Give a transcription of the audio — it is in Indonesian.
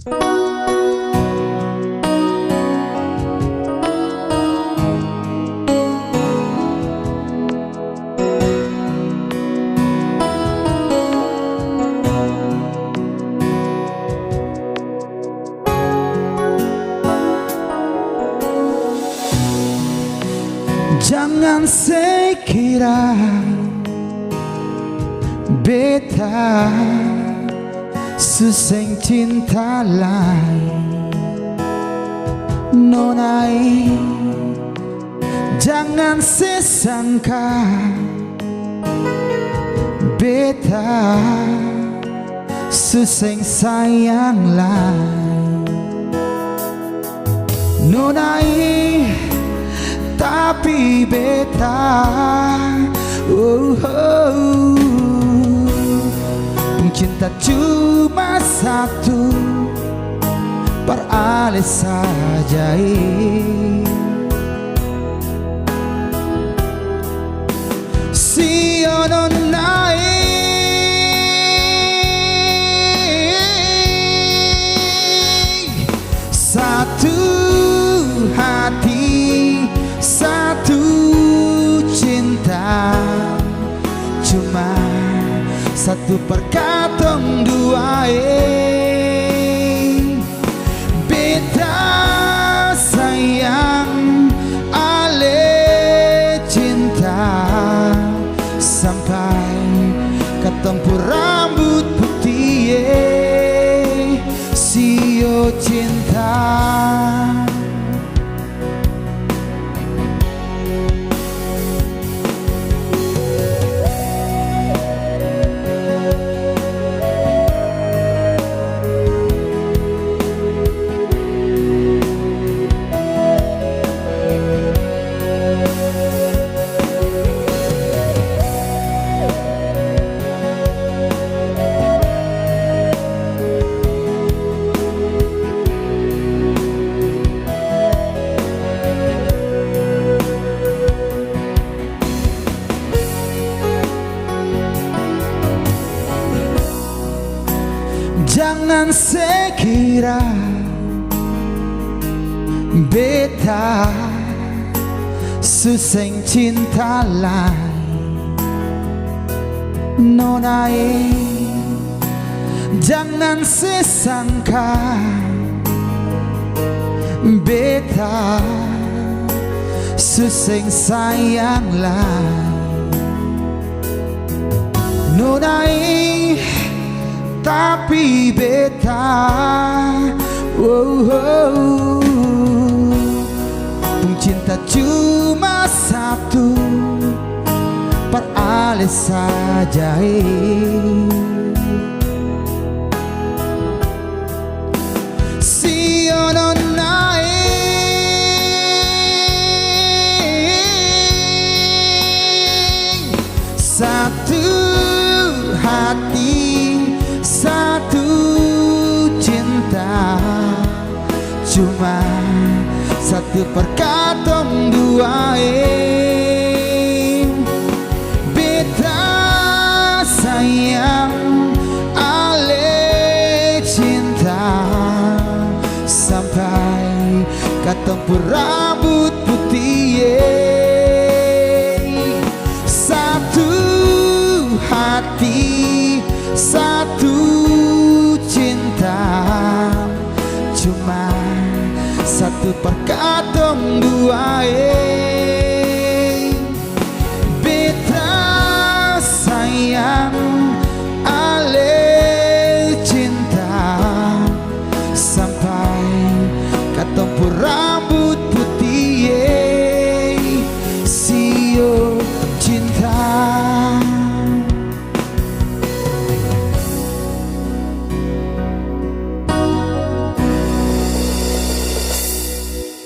Jangan sekira beta suseng cinta lain nonai. Jangan sesangka beta suseng sayang lain nonai. Tapi beta cinta cuma satu, perales saja. Si ono naik satu hati, satu cinta, cuma satu perkatong dua. Beta sayang ale cinta sampai ketempur rambut putih. Sio cinta jangan sekira beta suseng cinta lain nonai. Jangan sesangka beta suseng sayang lain nonai. Tapi beta cinta cuma satu, perales saja. Si ono naik satu hati, satu cinta, cuma satu perkatong dua. Beta sayang ale cinta sampai ketempur rambut putih. Satu hati, satu cinta, cuma satu perkatong dua.